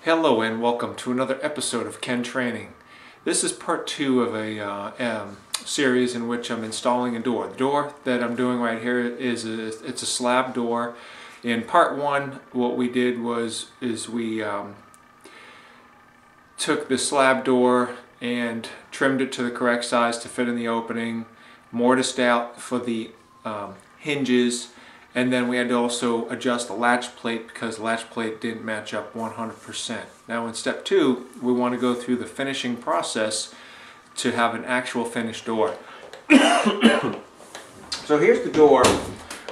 Hello and welcome to another episode of Ken Training. This is part 2 of a series in which I'm installing a door. The door that I'm doing right here it's a slab door. In part 1, what we did is we took the slab door and trimmed it to the correct size to fit in the opening, mortised out for the hinges, and then we had to also adjust the latch plate because the latch plate didn't match up 100%. Now in step 2, we want to go through the finishing process to have an actual finished door. So here's the door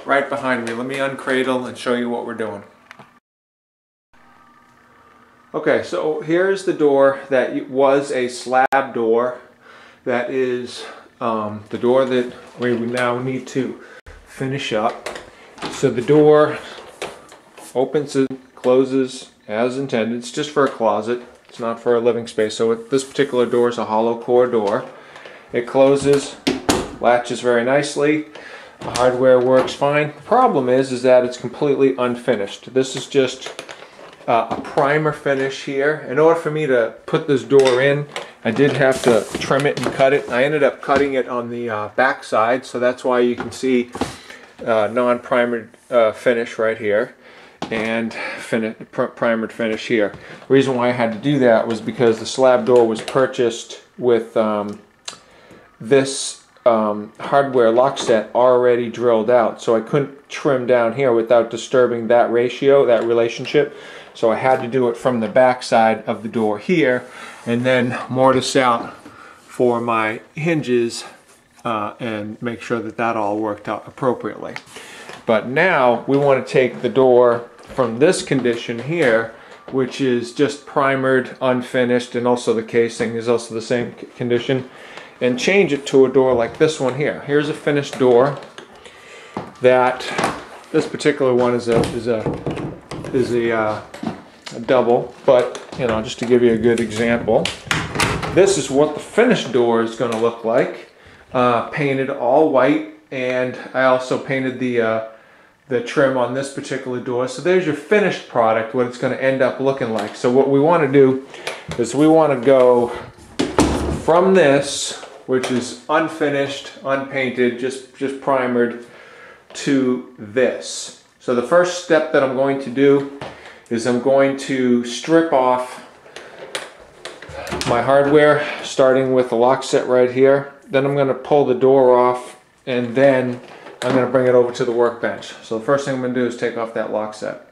right behind me. Let me uncradle and show you what we're doing. Okay, so here's the door that was a slab door. That is the door that we now need to finish up. So the door opens and closes as intended. It's just for a closet. It's not for a living space. So this particular door is a hollow core door. It closes, latches very nicely. The hardware works fine. The problem is that it's completely unfinished. This is just a primer finish here. In order for me to put this door in, I did have to trim it and cut it. I ended up cutting it on the back side, so that's why you can see non-primered finish right here and primered finish here. The reason why I had to do that was because the slab door was purchased with this hardware lock set already drilled out, so I couldn't trim down here without disturbing that ratio, that relationship. So I had to do it from the back side of the door here and then mortise out for my hinges and make sure that that all worked out appropriately. But now we want to take the door from this condition here, which is just primered, unfinished, and also the casing is also the same condition, and change it to a door like this one here. Here's a finished door. That this particular one is a double, but you know, just to give you a good example, this is what the finished door is going to look like. Painted all white, and I also painted the trim on this particular door. So there's your finished product, what it's going to end up looking like. So what we want to do is we want to go from this, which is unfinished, unpainted, just primered, to this. So the first step that I'm going to do is I'm going to strip off my hardware, starting with the lock set right here. Then I'm going to pull the door off, and then I'm going to bring it over to the workbench. So the first thing I'm going to do is take off that lock set.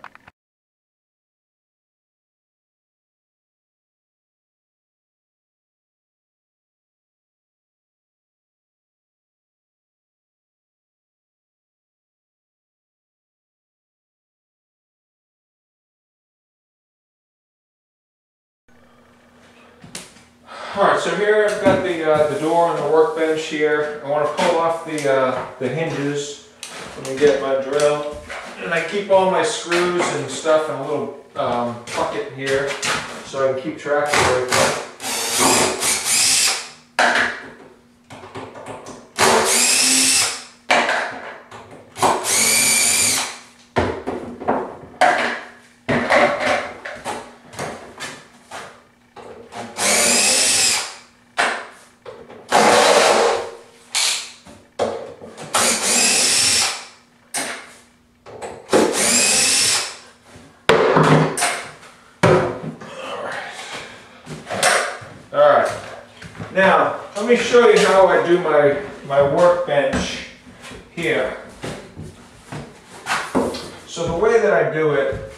Alright, so here I've got the door on the workbench here. I want to pull off the hinges. Let me get my drill. And I keep all my screws and stuff in a little bucket here so I can keep track of everything. Alright, now let me show you how I do my workbench here. So the way that I do it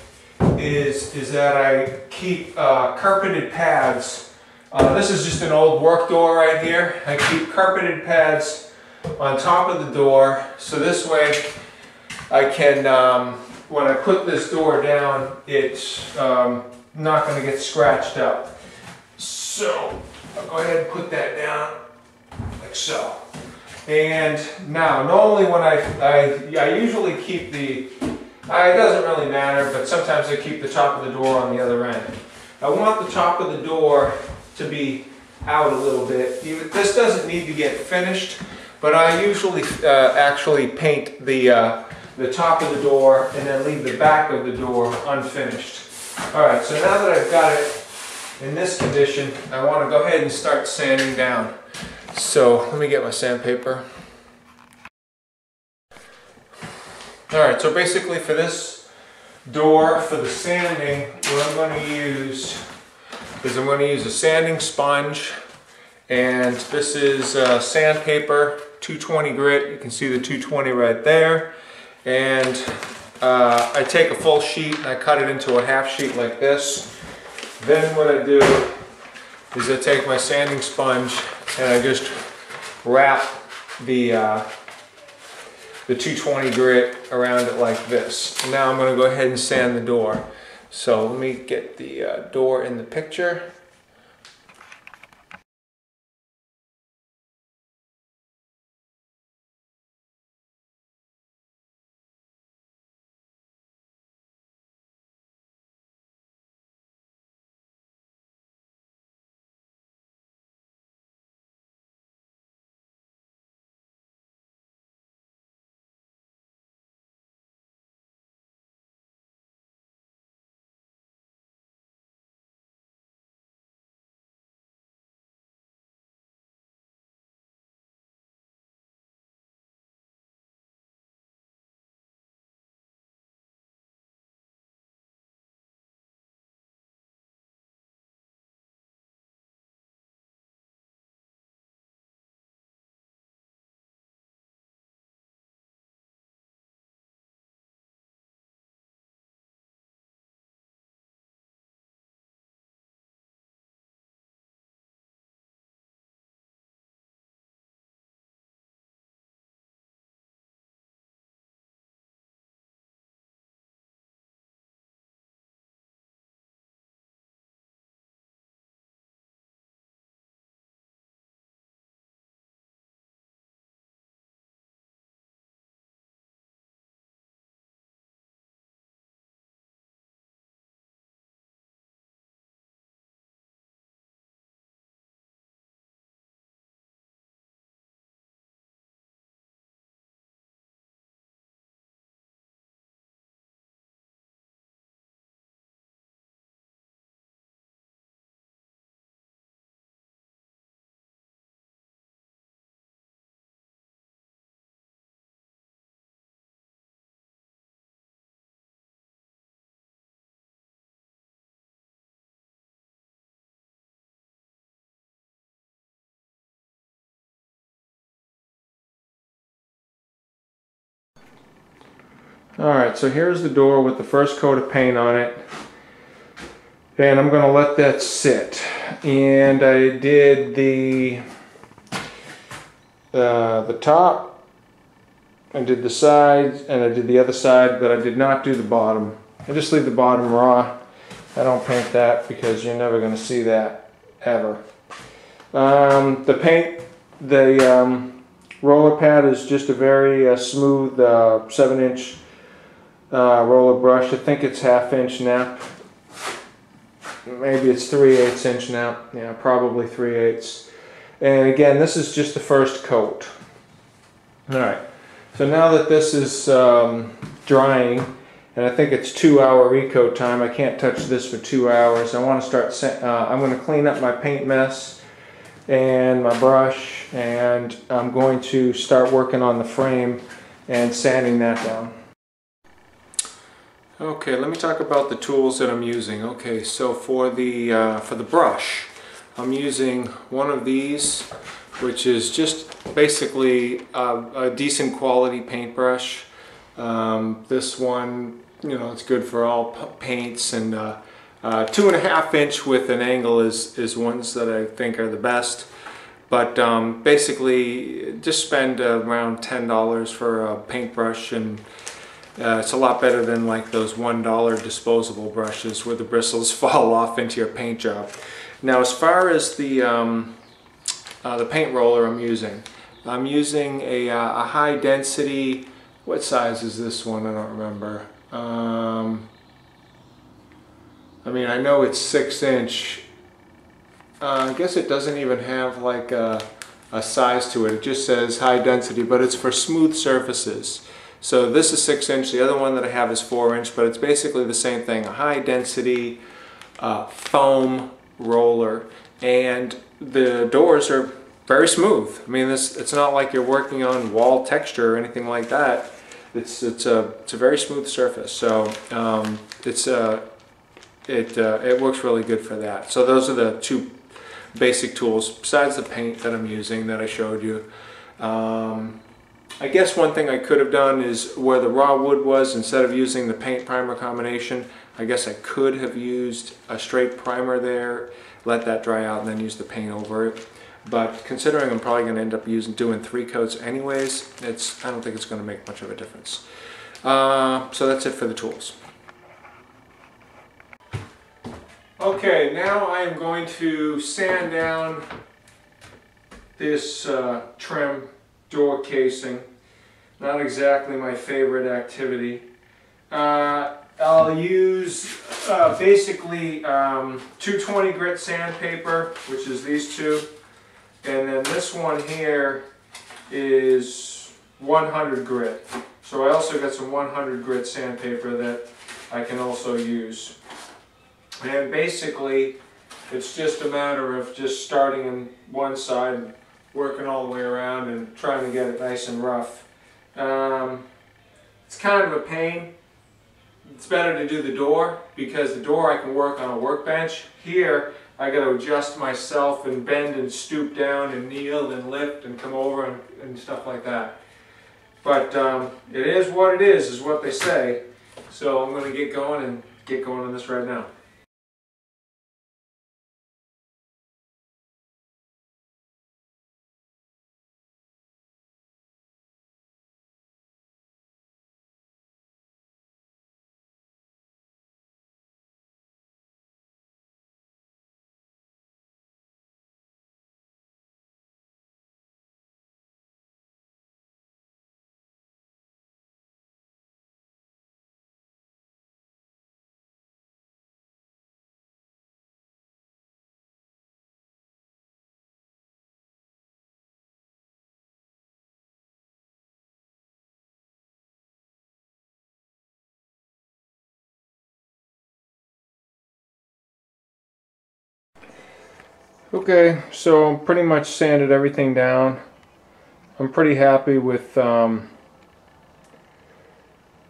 is that I keep carpeted pads. This is just an old work door right here. I keep carpeted pads on top of the door, so this way I can, when I put this door down, it's not going to get scratched up. So I'll go ahead and put that down like so. And now normally when I usually keep the, it doesn't really matter, but sometimes I keep the top of the door on the other end. I want the top of the door to be out a little bit. This doesn't need to get finished, but I usually actually paint the top of the door and then leave the back of the door unfinished. Alright, so now that I've got it in this condition, I want to go ahead and start sanding down. So let me get my sandpaper. Alright, so basically for this door, for the sanding, what I'm going to use is I'm going to use a sanding sponge, and this is sandpaper, 220 grit. You can see the 220 right there. And I take a full sheet and I cut it into a half sheet like this. Then what I do is I take my sanding sponge and I just wrap the 220 grit around it like this. And now I'm going to go ahead and sand the door. So let me get the door in the picture. Alright, so here's the door with the first coat of paint on it. And I'm going to let that sit. And I did the top, I did the sides, and I did the other side, but I did not do the bottom. I just leave the bottom raw. I don't paint that because you're never going to see that ever. The paint, the roller pad is just a very smooth 7-inch roller brush. I think it's 1/2 inch nap. Maybe it's 3/8 inch nap. Yeah, probably 3/8. And again, this is just the first coat. Alright, so now that this is drying, and I think it's 2-hour recoat time, I can't touch this for 2 hours. I want to start, I'm going to clean up my paint mess and my brush, and I'm going to start working on the frame and sanding that down. Okay, let me talk about the tools that I'm using. Okay, so for the brush, I'm using one of these, which is just basically a decent quality paintbrush. This one, you know, it's good for all paints, and 2.5 inch with an angle is ones that I think are the best. But basically, just spend around $10 for a paintbrush, and it's a lot better than like those $1 disposable brushes where the bristles fall off into your paint job. Now, as far as the paint roller I'm using a high density. What size is this one? I don't remember. I mean, I know it's 6-inch. I guess it doesn't even have like a size to it. It just says high density, but it's for smooth surfaces. So this is 6-inch, the other one that I have is 4-inch, but it's basically the same thing, a high density foam roller, and the doors are very smooth. I mean, it's not like you're working on wall texture or anything like that. It's a very smooth surface, so it works really good for that. So those are the two basic tools besides the paint that I'm using that I showed you. I guess one thing I could have done is where the raw wood was, instead of using the paint primer combination, I guess I could have used a straight primer there, let that dry out, and then use the paint over it. But considering I'm probably going to end up doing 3 coats anyways, I don't think it's going to make much of a difference. So that's it for the tools. Okay, now I am going to sand down this trim door casing. Not exactly my favorite activity. I'll use basically 220 grit sandpaper, which is these two, and then this one here is 100 grit. So I also got some 100 grit sandpaper that I can also use. And basically it's just a matter of just starting on one side, working all the way around and trying to get it nice and rough. It's kind of a pain. It's better to do the door, because the door I can work on a workbench. Here I got to adjust myself and bend and stoop down and kneel and lift and come over and stuff like that. But it is what it is what they say. So I'm going to get going on this right now. Okay, so pretty much sanded everything down. I'm pretty happy with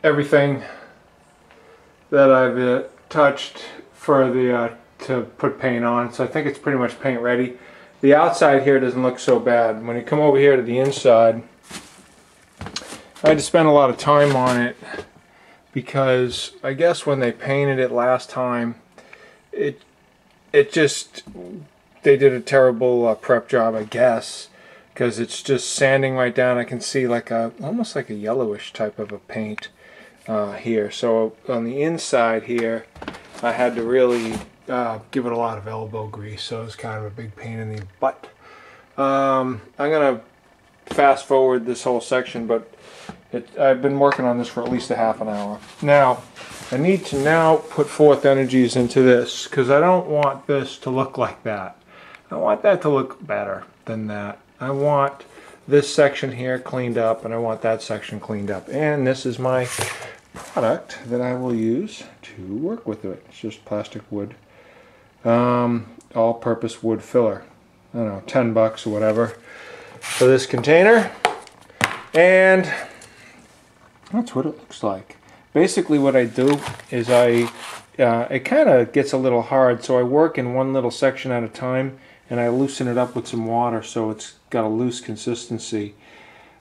everything that I've touched for the to put paint on. So I think it's pretty much paint ready. The outside here doesn't look so bad. When you come over here to the inside, I had to spend a lot of time on it because I guess when they painted it last time, it just, they did a terrible prep job, I guess, because it's just sanding right down. I can see like almost like a yellowish type of a paint here. So on the inside here, I had to really give it a lot of elbow grease, so it's kind of a big pain in the butt. I'm gonna fast forward this whole section, but I've been working on this for at least a half an hour. Now, I need to now put forth energies into this, because I don't want this to look like that. I want that to look better than that. I want this section here cleaned up, and I want that section cleaned up. And this is my product that I will use to work with it. It's just plastic wood, all-purpose wood filler. I don't know, 10 bucks or whatever for this container. And that's what it looks like. Basically what I do is it kind of gets a little hard, so I work in one little section at a time, and I loosen it up with some water so it's got a loose consistency.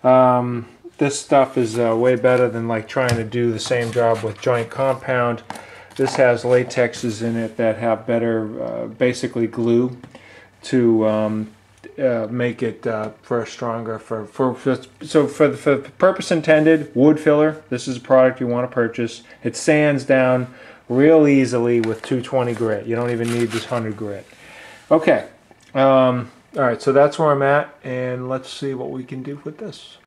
This stuff is way better than like trying to do the same job with joint compound. This has latexes in it that have better basically glue to make it for stronger for the purpose intended. Wood filler, this is a product you want to purchase. It sands down real easily with 220 grit. You don't even need this 100 grit. Okay, all right, so that's where I'm at, and let's see what we can do with this.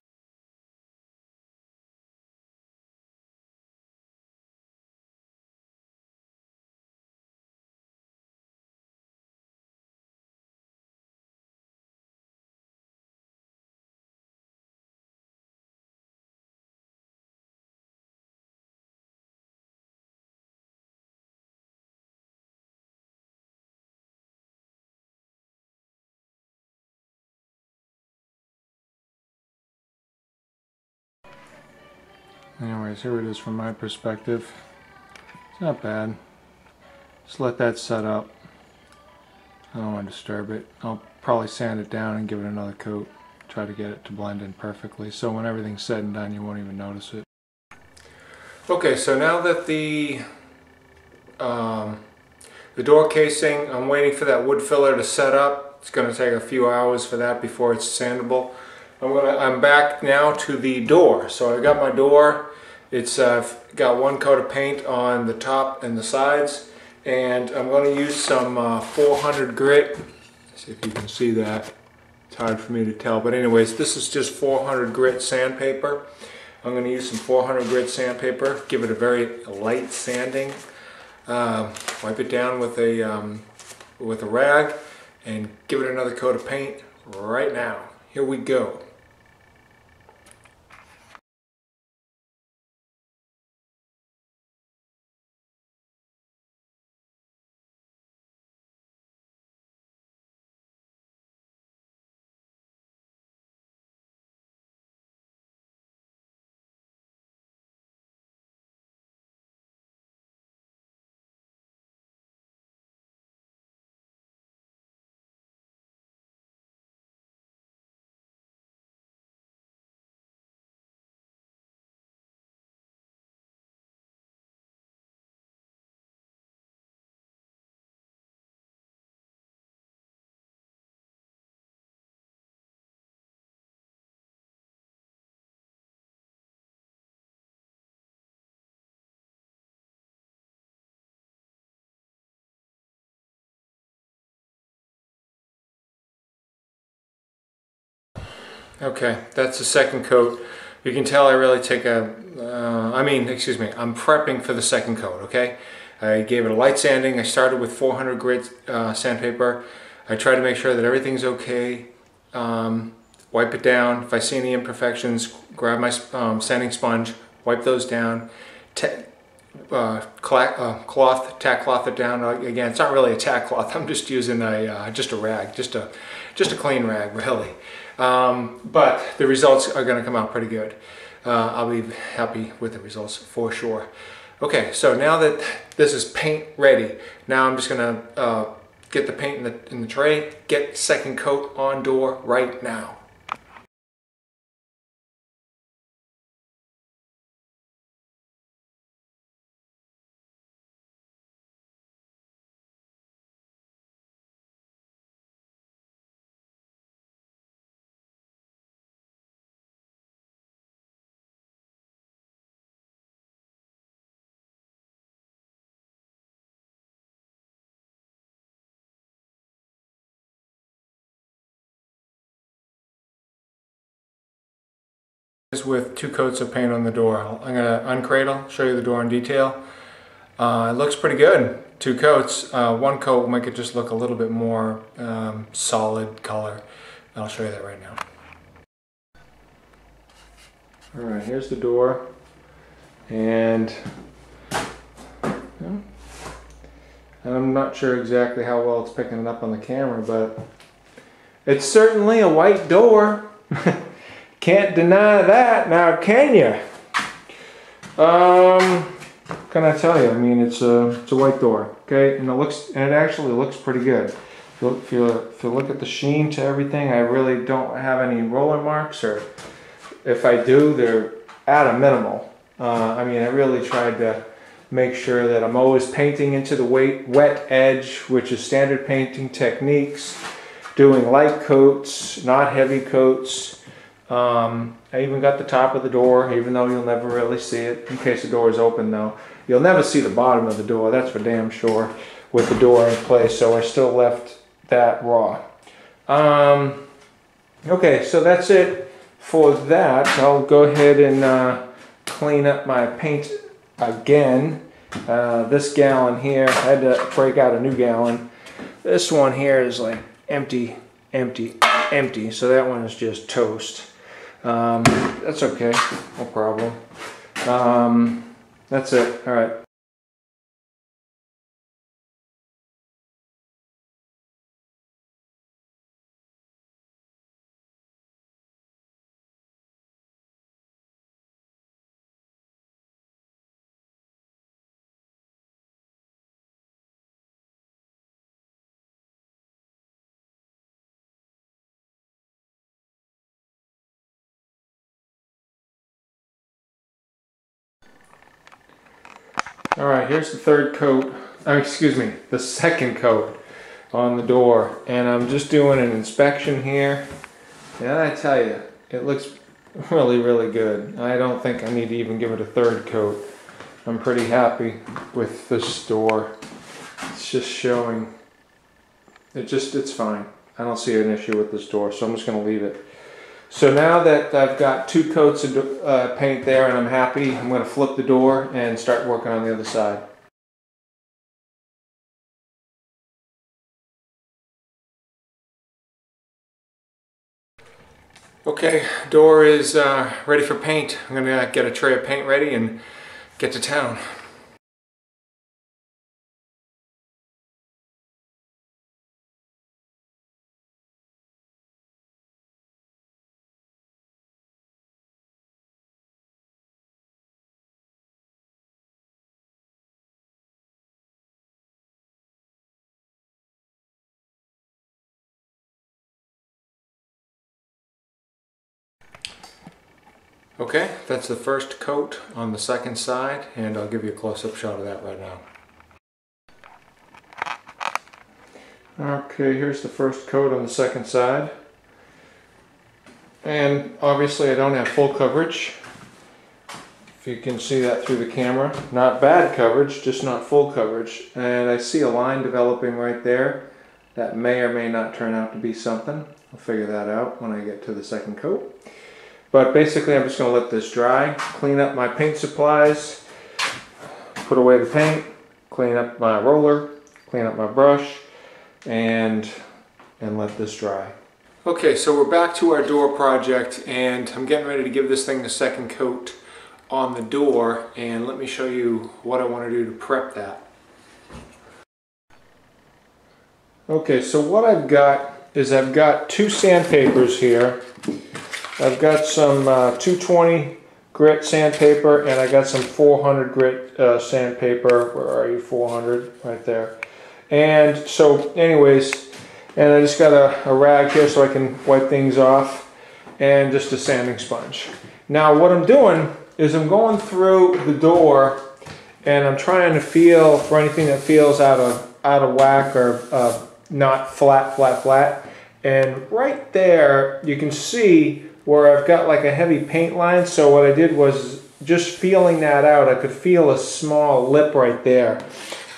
Anyways, here it is from my perspective. It's not bad. Just let that set up. I don't want to disturb it. I'll probably sand it down and give it another coat. Try to get it to blend in perfectly, so when everything's said and done, you won't even notice it. Okay, so now that the door casing, I'm waiting for that wood filler to set up. It's going to take a few hours for that before it's sandable. I'm back now to the door. So I got my door. It's got one coat of paint on the top and the sides, and I'm going to use some 400 grit. Let's see if you can see that. It's hard for me to tell, but anyways, this is just 400 grit sandpaper. I'm going to use some 400 grit sandpaper, give it a very light sanding, wipe it down with a rag, and give it another coat of paint right now. Here we go. Okay, that's the second coat. You can tell I really take I'm prepping for the second coat, okay? I gave it a light sanding. I started with 400 grit sandpaper. I try to make sure that everything's okay. Wipe it down. If I see any imperfections, grab my sanding sponge, wipe those down. Tack cloth it down. Again, it's not really a tack cloth. I'm just using just a rag, just a clean rag, really. But the results are going to come out pretty good. I'll be happy with the results for sure. Okay, so now that this is paint ready, now I'm just going to get the paint in the tray, get second coat on door right now. With 2 coats of paint on the door. I'm going to uncradle, show you the door in detail. It looks pretty good. 2 coats. 1 coat will make it just look a little bit more solid color. I'll show you that right now. Alright, here's the door. And I'm not sure exactly how well it's picking it up on the camera, but it's certainly a white door. Can't deny that, now can you? Can I tell you? I mean, it's a white door, okay, and it actually looks pretty good. If you look at the sheen to everything, I really don't have any roller marks, or if I do, they're at a minimal. I mean, I really tried to make sure that I'm always painting into the wet edge, which is standard painting techniques, doing light coats, not heavy coats. I even got the top of the door, even though you'll never really see it, in case the door is open though. You'll never see the bottom of the door, that's for damn sure, with the door in place, so I still left that raw. Okay, so that's it for that. I'll go ahead and clean up my paint again. This gallon here, I had to break out a new gallon. This one here is like empty, so that one is just toast. That's okay, no problem. That's it, all right. All right, here's the third coat, excuse me, the second coat on the door. And I'm just doing an inspection here. And I tell you, it looks really, really good. I don't think I need to even give it a third coat. I'm pretty happy with this door. It's just showing, it's fine. I don't see an issue with this door, so I'm just gonna leave it. So now that I've got 2 coats of paint there and I'm happy, I'm going to flip the door and start working on the other side. Okay, door is ready for paint. I'm going to get a tray of paint ready and get to town. Okay, that's the first coat on the second side, and I'll give you a close-up shot of that right now. Okay, here's the first coat on the second side. And obviously I don't have full coverage. If you can see that through the camera. Not bad coverage, just not full coverage. And I see a line developing right there. That may or may not turn out to be something. I'll figure that out when I get to the second coat. But basically I'm just going to let this dry, clean up my paint supplies, put away the paint, clean up my roller, clean up my brush, and let this dry. Okay, so we're back to our door project, and I'm getting ready to give this thing the second coat on the door, and let me show you what I want to do to prep that. Okay, so what I've got is I've got 2 sandpapers here. I've got some 220 grit sandpaper, and I got some 400 grit sandpaper. Where are you? 400 right there. And so anyways, and I just got a rag here so I can wipe things off, and just a sanding sponge. Now what I'm doing is I'm going through the door and I'm trying to feel for anything that feels out of whack or not flat. And right there you can see where I've got like a heavy paint line. So what I did was just feeling that out, I could feel a small lip right there.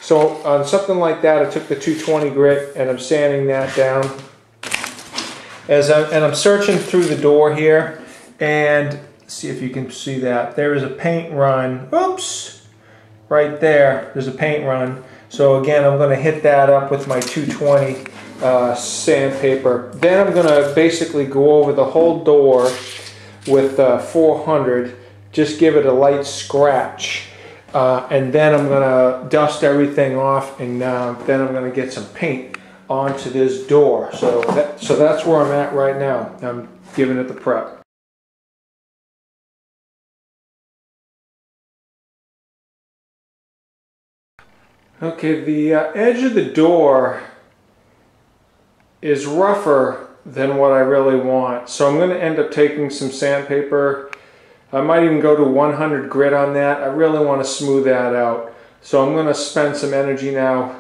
So on something like that, I took the 220 grit and I'm sanding that down. And I'm searching through the door here, and see if you can see that. There is a paint run. Oops! Right there, there's a paint run. So again, I'm going to hit that up with my 220 sandpaper. Then I'm going to basically go over the whole door with 400, just give it a light scratch, and then I'm going to dust everything off, and then I'm going to get some paint onto this door. So that's where I'm at right now. I'm giving it the prep. Okay, the edge of the door is rougher than what I really want. So I'm going to end up taking some sandpaper. I might even go to 100 grit on that. I really want to smooth that out. So I'm going to spend some energy now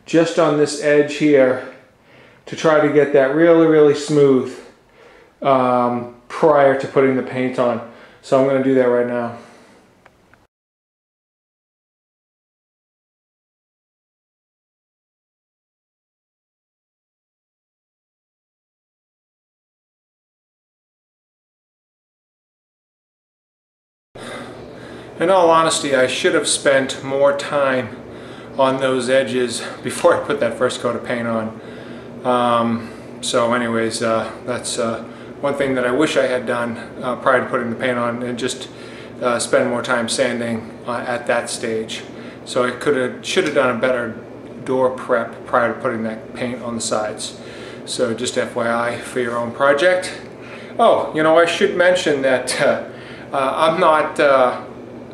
just on this edge here to try to get that really smooth prior to putting the paint on. So I'm going to do that right now. In all honesty, I should have spent more time on those edges before I put that first coat of paint on. So anyways, that's one thing that I wish I had done prior to putting the paint on, and just spend more time sanding at that stage. So I should have done a better door prep prior to putting that paint on the sides. So just FYI for your own project. Oh, you know, I should mention that I'm not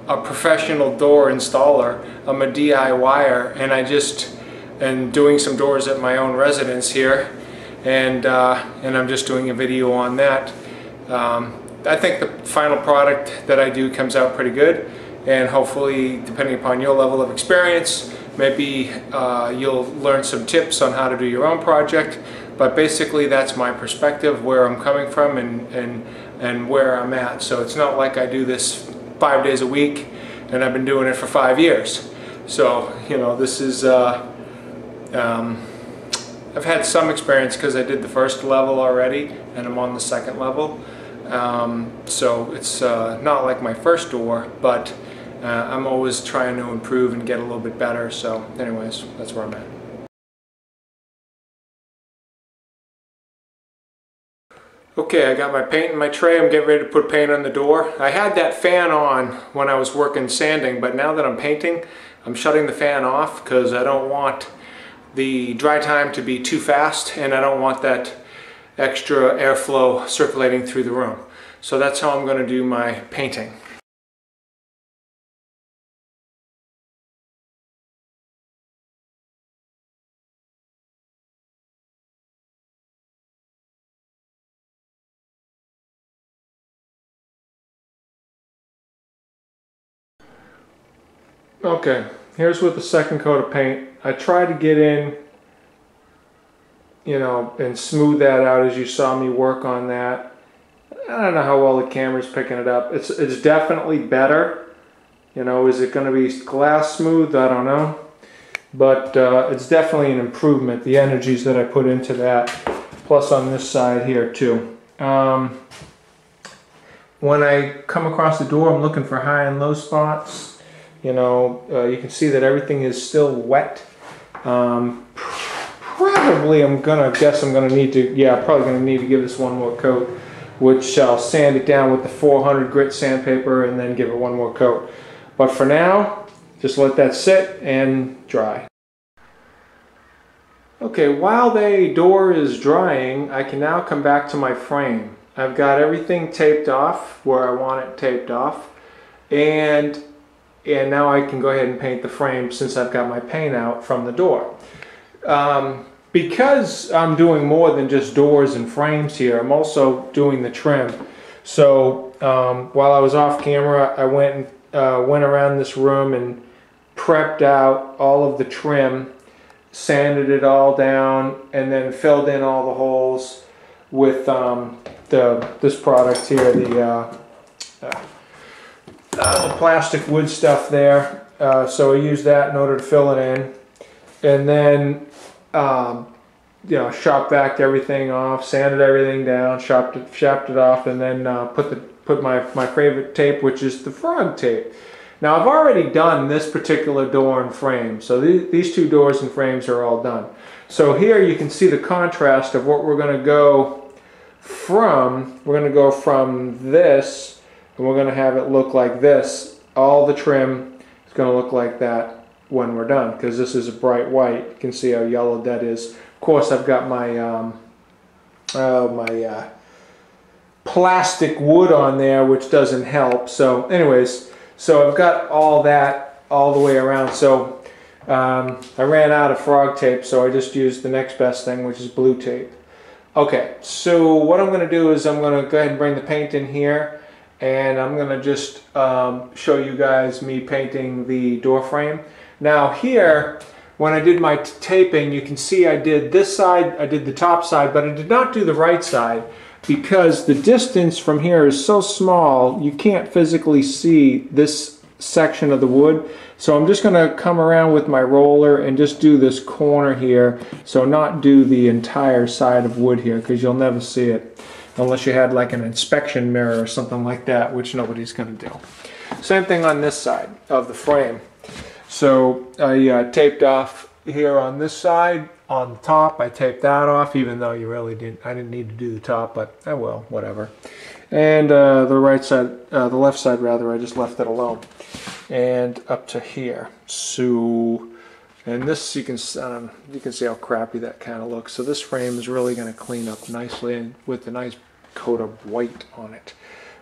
a professional door installer. I'm a DIYer, and I just am doing some doors at my own residence here, and I'm just doing a video on that. I think the final product that I do comes out pretty good, and hopefully, depending upon your level of experience, maybe you'll learn some tips on how to do your own project. But basically that's my perspective, where I'm coming from and where I'm at. So it's not like I do this 5 days a week and I've been doing it for 5 years. So, you know, this is I've had some experience because I did the first level already and I'm on the second level. So it's not like my first door, but I'm always trying to improve and get a little bit better. So anyways, that's where I'm at. Okay, I got my paint in my tray. I'm getting ready to put paint on the door. I had that fan on when I was working sanding, but now that I'm painting, I'm shutting the fan off because I don't want the dry time to be too fast, and I don't want that extra airflow circulating through the room. So that's how I'm going to do my painting. Okay, here's with the second coat of paint. I tried to get in, you know, and smooth that out as you saw me work on that. I don't know how well the camera's picking it up. It's definitely better. You know, is it going to be glass smooth? I don't know. But it's definitely an improvement, the energies that I put into that, plus on this side here too. When I come across the door, I'm looking for high and low spots. You know, you can see that everything is still wet. Probably I'm gonna need to give this one more coat, which I'll sand it down with the 400 grit sandpaper and then give it one more coat. But for now, just let that sit and dry. Okay, while the door is drying, I can now come back to my frame. I've got everything taped off where I want it taped off, and now I can go ahead and paint the frame since I've got my paint out from the door. Because I'm doing more than just doors and frames here, I'm also doing the trim. So while I was off camera, I went around this room and prepped out all of the trim, sanded it all down, and then filled in all the holes with this product here, the plastic wood stuff there. So I used that in order to fill it in, and then you know, shop vacked everything off, sanded everything down, shopped it off, and then put my favorite tape, which is the frog tape. Now I've already done this particular door and frame, so these two doors and frames are all done. So here you can see the contrast of what we're going to go from. We're going to go from this, and we're going to have it look like this. All the trim is going to look like that when we're done, because this is a bright white. You can see how yellow that is. Of course, I've got my plastic wood on there, which doesn't help. So anyways, so I've got all that all the way around. So I ran out of frog tape, so I just used the next best thing, which is blue tape. Okay, so what I'm going to do is I'm going to go ahead and bring the paint in here, and I'm going to just show you guys me painting the door frame. Now here, when I did my taping, you can see I did this side, I did the top side, but I did not do the right side because the distance from here is so small you can't physically see this section of the wood. So I'm just going to come around with my roller and just do this corner here, so not do the entire side of wood here, because you'll never see it unless you had like an inspection mirror or something like that, which nobody's going to do. Same thing on this side of the frame. So I taped off here on this side, on the top. I taped that off, even though I didn't need to do the top, but I will, whatever. And the left side rather, I just left it alone. And up to here. So, and this you can see how crappy that kind of looks. So this frame is really going to clean up nicely with a nice coat of white on it.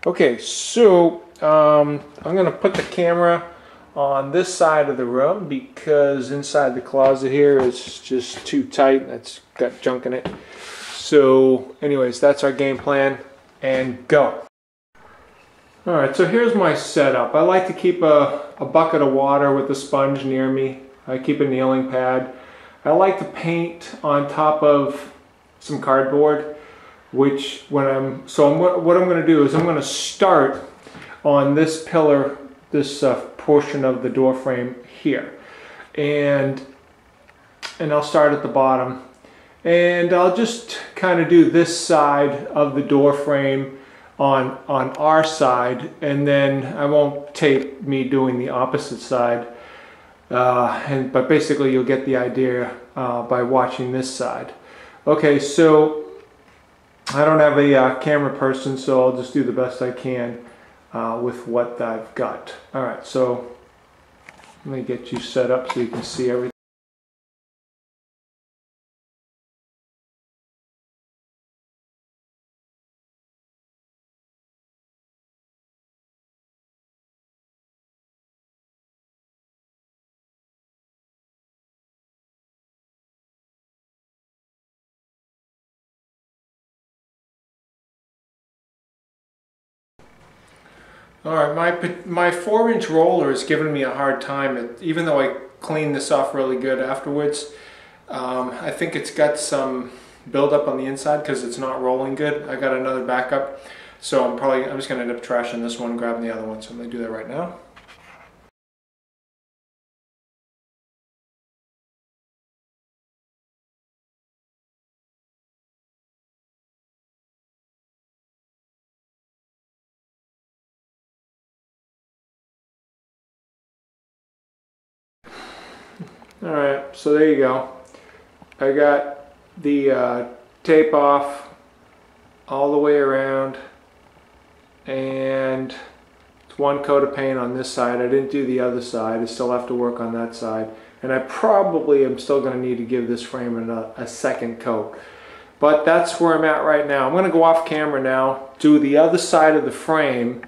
Okay, so I'm going to put the camera on this side of the room because inside the closet here is just too tight. It's got junk in it. So anyways, that's our game plan, and go. Alright, so here's my setup. I like to keep a bucket of water with a sponge near me. I keep a kneeling pad. I like to paint on top of some cardboard, which what I'm going to do is I'm going to start on this pillar, this portion of the door frame here. And I'll start at the bottom. And I'll just kind of do this side of the door frame on our side, and then I won't tape me doing the opposite side, but basically you'll get the idea by watching this side. Okay, so I don't have a camera person, so I'll just do the best I can with what I've got. Alright, so let me get you set up so you can see everything. Alright, my 4-inch roller is giving me a hard time, even though I cleaned this off really good afterwards. I think it's got some buildup on the inside because it's not rolling good. I got another backup, so I'm just going to end up trashing this one, grabbing the other one, so I'm going to do that right now. Alright, so there you go. I got the tape off all the way around, and it's one coat of paint on this side. I didn't do the other side. I still have to work on that side, and I probably am still going to need to give this frame a second coat. But that's where I'm at right now. I'm going to go off camera now, do the other side of the frame,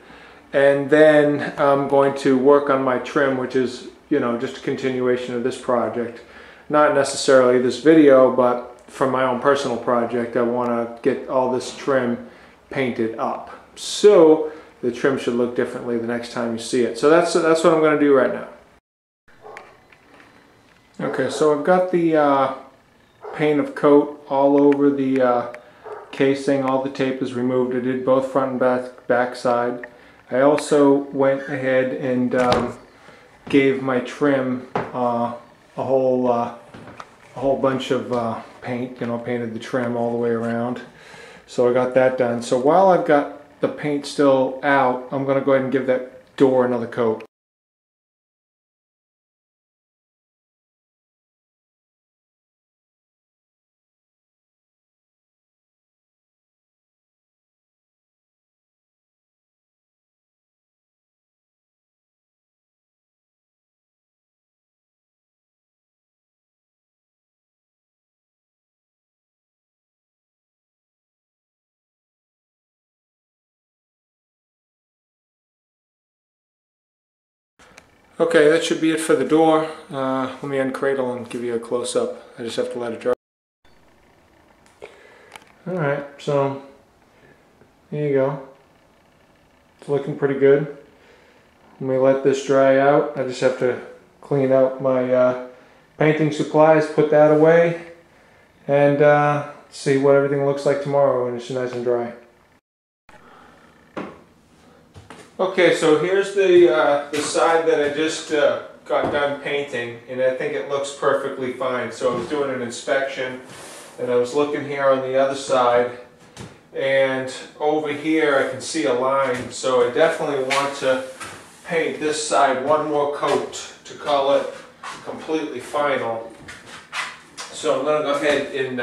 and then I'm going to work on my trim, which is, you know, just a continuation of this project. Not necessarily this video, but for my own personal project, I want to get all this trim painted up. So the trim should look differently the next time you see it. So that's what I'm going to do right now. Okay, so I've got the paint of coat all over the casing. All the tape is removed. I did both front and back side. I also went ahead and gave my trim a whole bunch of paint, you know, painted the trim all the way around. So I got that done. So while I've got the paint still out, I'm going to go ahead and give that door another coat. Okay, that should be it for the door. Let me uncradle and give you a close-up. I just have to let it dry. Alright, so there you go. It's looking pretty good. Let me let this dry out. I just have to clean out my painting supplies, put that away, and see what everything looks like tomorrow when it's nice and dry. Okay, so here's the side that I just got done painting, and I think it looks perfectly fine. So I was doing an inspection, and I was looking here on the other side, and over here I can see a line. So I definitely want to paint this side one more coat to call it completely final. So I'm going to go ahead and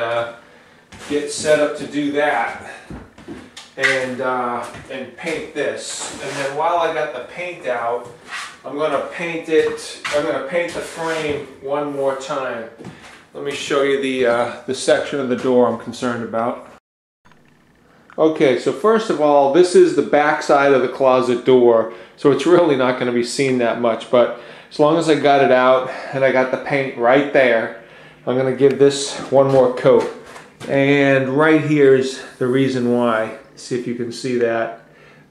get set up to do that. And paint this, and then while I got the paint out, I'm going to paint it. I'm going to paint the frame one more time. Let me show you the section of the door I'm concerned about. Okay, so first of all, this is the back side of the closet door, so it's really not going to be seen that much. But as long as I got it out and I got the paint right there, I'm going to give this one more coat. And right here's the reason why. See if you can see that.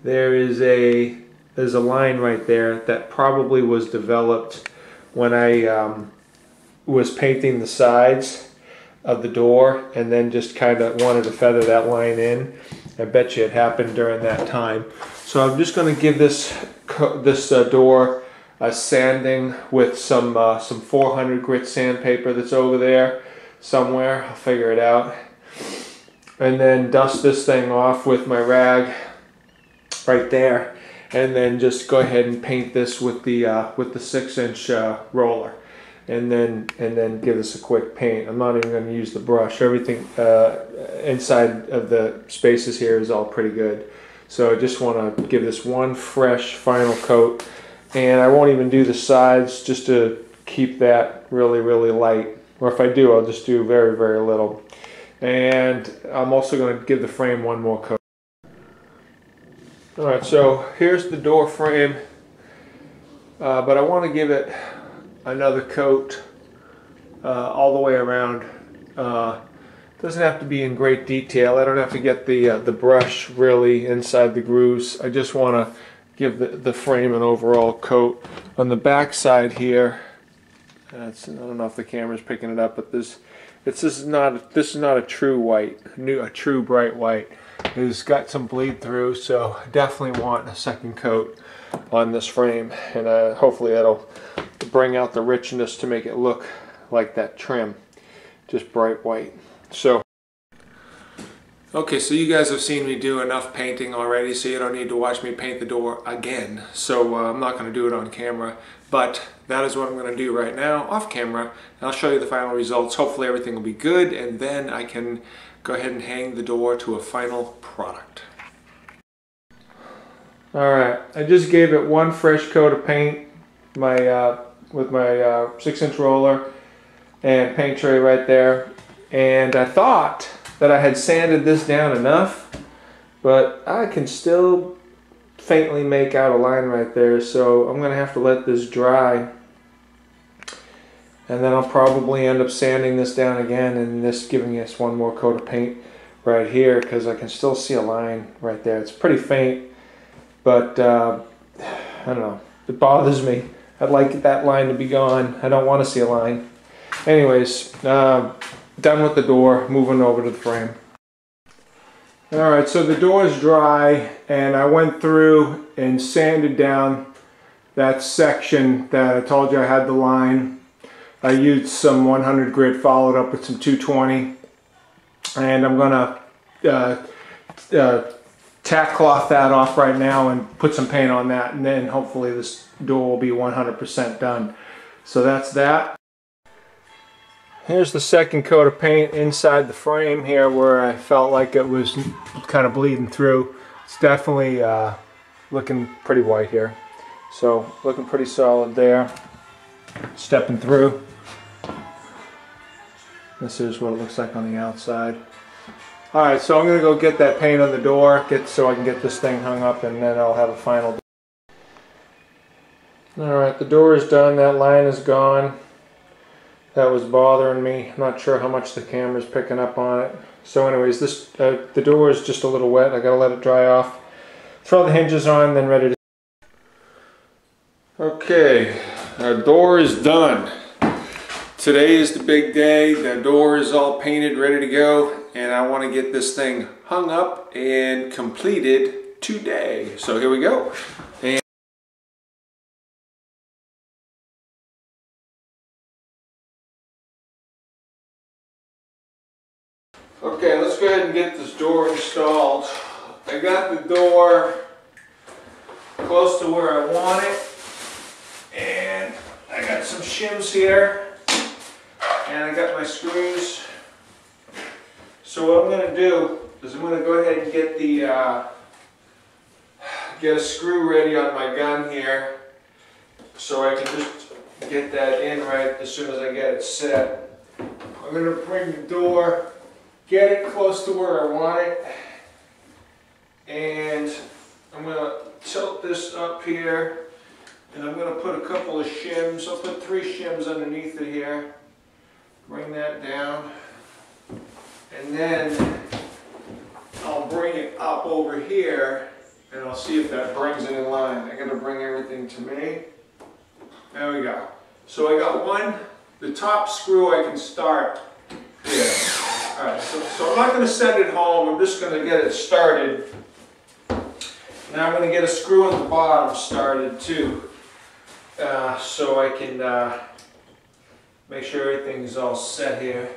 there's a line right there that probably was developed when I was painting the sides of the door, and then just kind of wanted to feather that line in. I bet you it happened during that time. So I'm just going to give this door a sanding with some 400 grit sandpaper that's over there somewhere. I'll figure it out. And then dust this thing off with my rag right there, and then just go ahead and paint this with the 6-inch roller. And then give this a quick paint. I'm not even going to use the brush. Everything inside of the spaces here is all pretty good. So I just want to give this one fresh final coat. And I won't even do the sides, just to keep that really, really light. Or if I do, I'll just do very, very little. And I'm also going to give the frame one more coat. Alright, so here's the door frame. But I want to give it another coat all the way around. Doesn't have to be in great detail. I don't have to get the brush really inside the grooves. I just want to give the frame an overall coat. On the back side here, I don't know if the camera's picking it up, but this is not a true white, a true bright white. It's got some bleed through, so I definitely want a second coat on this frame, and hopefully that'll bring out the richness to make it look like that trim, just bright white. So okay, so you guys have seen me do enough painting already, so you don't need to watch me paint the door again. So I'm not going to do it on camera, but that is what I'm going to do right now off camera, and I'll show you the final results. Hopefully everything will be good, and then I can go ahead and hang the door to a final product. Alright, I just gave it one fresh coat of paint with my 6-inch roller and paint tray right there, and I thought that I had sanded this down enough, but I can still faintly make out a line right there, so I'm going to have to let this dry, and then I'll probably end up sanding this down again and just giving us one more coat of paint right here, because I can still see a line right there. It's pretty faint, but I don't know, it bothers me. I'd like that line to be gone. I don't want to see a line. Anyways, done with the door, moving over to the frame. Alright, so the door is dry, and I went through and sanded down that section that I told you I had the line. I used some 100 grit followed up with some 220, and I'm going to tack cloth that off right now and put some paint on that, and then hopefully this door will be 100% done. So that's that. Here's the second coat of paint inside the frame here where I felt like it was kind of bleeding through. It's definitely looking pretty white here. So looking pretty solid there. Stepping through. This is what it looks like on the outside. Alright, so I'm going to go get that paint on the door so I can get this thing hung up, and then I'll have a final. Alright, the door is done. That line is gone. That was bothering me. I'm not sure how much the camera's picking up on it. So anyways, the door is just a little wet. I gotta let it dry off. Throw the hinges on, then ready to... Okay, our door is done. Today is the big day. The door is all painted, ready to go, and I want to get this thing hung up and completed today. So here we go. Okay, let's go ahead and get this door installed. I got the door close to where I want it, and I got some shims here, and I got my screws. So what I'm going to do is I'm going to go ahead and get get a screw ready on my gun here, so I can just get that in right as soon as I get it set. I'm going to bring the door, get it close to where I want it, and I'm going to tilt this up here, and I'm going to put a couple of shims. I'll put 3 shims underneath it here, bring that down, and then I'll bring it up over here and I'll see if that brings it in line. I gotta bring everything to me. There we go. So I got one, the top screw I can start here. Alright, so I'm not gonna send it home, I'm just gonna get it started. Now I'm gonna get a screw in the bottom started too. So I can make sure everything's all set here.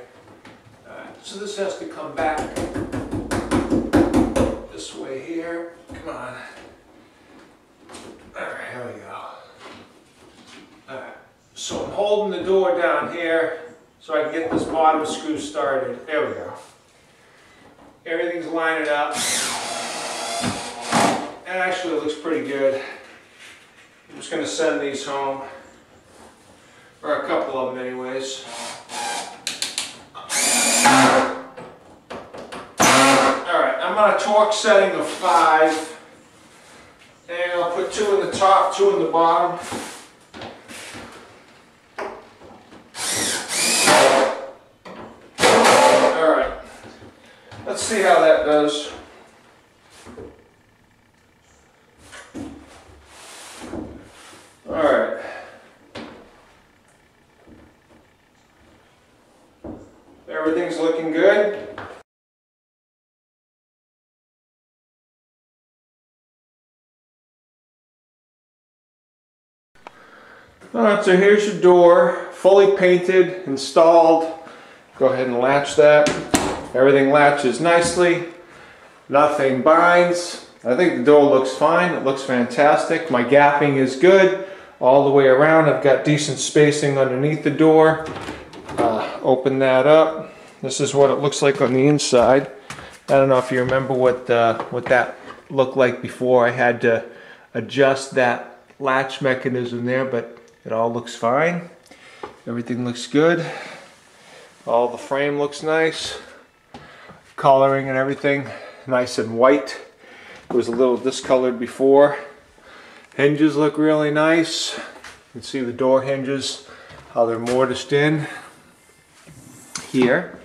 So this has to come back this way here. Come on. Alright, here we go. Alright, so I'm holding the door down here so I can get this bottom screw started. There we go. Everything's lining up. It actually looks pretty good. I'm just going to send these home. Or a couple of them anyways. Alright, I'm on a torque setting of 5. And I'll put 2 in the top, 2 in the bottom. Alright, let's see how that does. Alright. Everything's looking good. Alright, so here's your door, fully painted, installed. Go ahead and latch that. Everything latches nicely. Nothing binds. I think the door looks fine. It looks fantastic. My gapping is good all the way around. I've got decent spacing underneath the door. Open that up. This is what it looks like on the inside. I don't know if you remember what that looked like before. I had to adjust that latch mechanism there, but it all looks fine. Everything looks good. All the frame looks nice. Coloring and everything nice and white. It was a little discolored before. Hinges look really nice. You can see the door hinges, how they're mortised in here.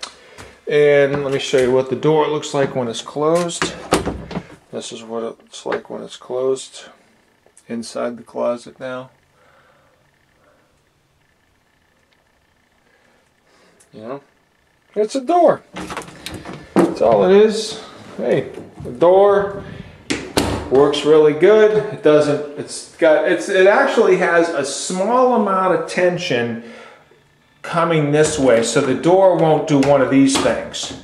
And let me show you what the door looks like when it's closed. This is what it looks like when it's closed. Inside the closet now. You know, it's a door. That's all it is. Hey, the door works really good. It doesn't. It actually has a small amount of tension coming this way, so the door won't do one of these things.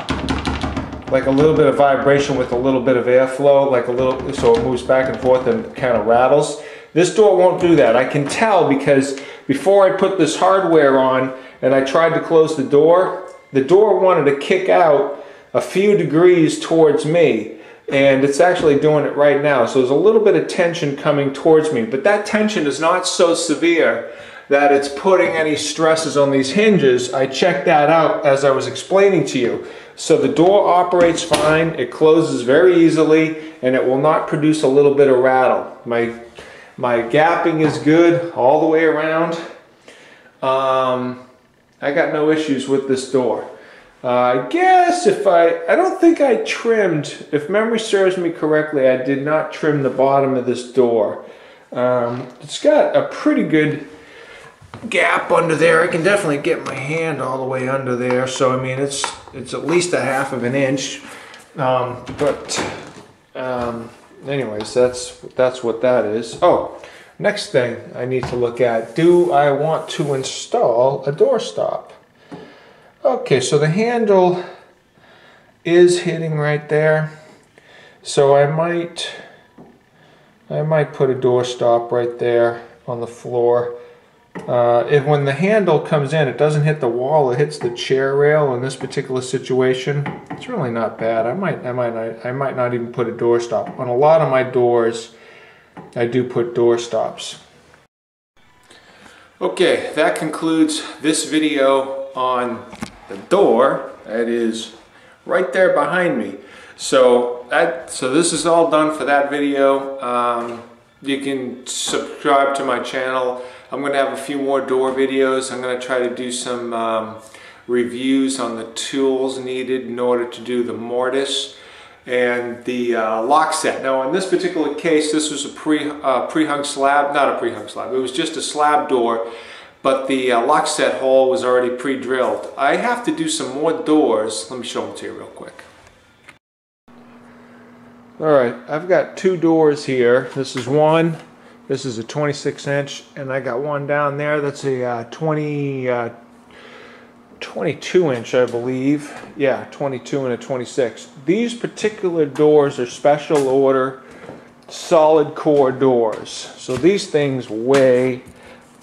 Like a little bit of vibration with a little bit of airflow, like a little, so it moves back and forth and kind of rattles. This door won't do that. I can tell because before I put this hardware on and I tried to close the door wanted to kick out a few degrees towards me, and it's actually doing it right now. So there's a little bit of tension coming towards me, but that tension is not so severe that it's putting any stresses on these hinges. I checked that out as I was explaining to you. So the door operates fine, it closes very easily, and it will not produce a little bit of rattle. My gapping is good all the way around. I got no issues with this door. I guess I don't think I trimmed, if memory serves me correctly, I did not trim the bottom of this door. It's got a pretty good gap under there. I can definitely get my hand all the way under there, so I mean it's at least a half of an inch. Anyways, that's what that is. Oh, next thing I need to look at, do I want to install a doorstop? Okay, so the handle is hitting right there, so I might put a doorstop right there on the floor. When the handle comes in, it doesn't hit the wall, it hits the chair rail. In this particular situation, it's really not bad. I might not even put a doorstop. On a lot of my doors, I do put doorstops. Okay, that concludes this video on the door that is right there behind me. So this is all done for that video. You can subscribe to my channel. I'm going to have a few more door videos. I'm going to try to do some reviews on the tools needed in order to do the mortise. and the lock set. Now in this particular case, this was a pre-hung slab, not a pre-hung slab, it was just a slab door, but the lock set hole was already pre-drilled. I have to do some more doors. Let me show them to you real quick. Alright, I've got two doors here. This is one, this is a 26 inch, and I got one down there that's a 22 inch, I believe. Yeah, 22 and a 26. These particular doors are special order solid core doors. So these things weigh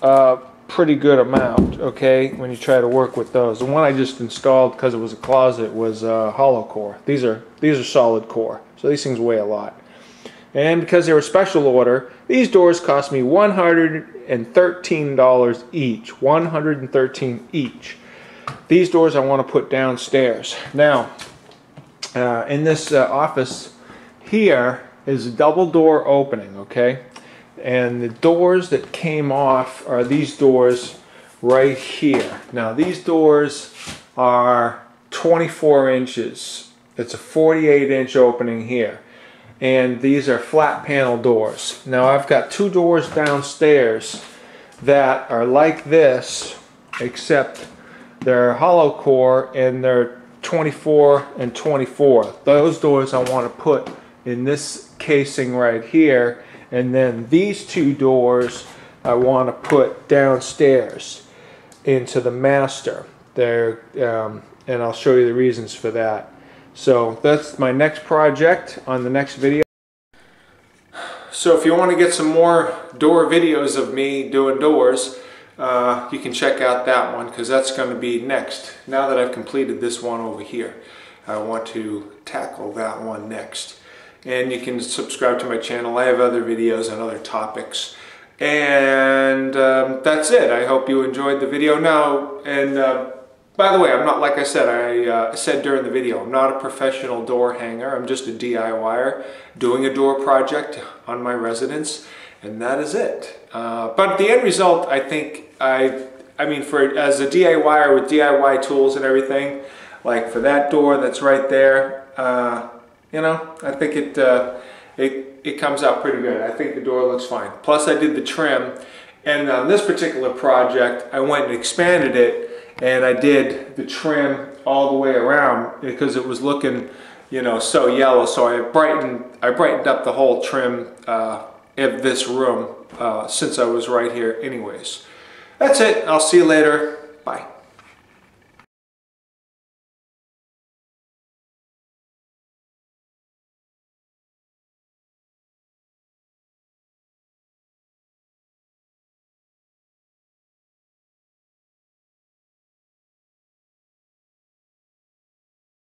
a pretty good amount, okay, when you try to work with those. The one I just installed because it was a closet was hollow core. These are solid core. So these things weigh a lot. And because they were special order, these doors cost me $113 each. $113 each. These doors I want to put downstairs. Now, in this office here is a double door opening, okay? And the doors that came off are these doors right here. Now these doors are 24 inches. It's a 48 inch opening here. And these are flat panel doors. Now I've got two doors downstairs that are like this, except they're hollow core and they're 24 and 24. Those doors I want to put in this casing right here, and then these two doors I want to put downstairs into the master. And I'll show you the reasons for that. So that's my next project on the next video. So if you want to get some more door videos of me doing doors, you can check out that one, because that's going to be next. Now that I've completed this one over here, I want to tackle that one next. And you can subscribe to my channel. I have other videos on other topics. And that's it. I hope you enjoyed the video. Now, and by the way, I'm not, like I said, I said during the video, I'm not a professional door hanger. I'm just a DIYer doing a door project on my residence. And that is it. But the end result, I think, I mean, as a DIYer with DIY tools and everything, like for that door that's right there, you know, I think it comes out pretty good. I think the door looks fine. Plus, I did the trim, and on this particular project, I went and expanded it, and I did the trim all the way around because it was looking, you know, so yellow. So I brightened up the whole trim of this room since I was right here anyways. That's it. I'll see you later.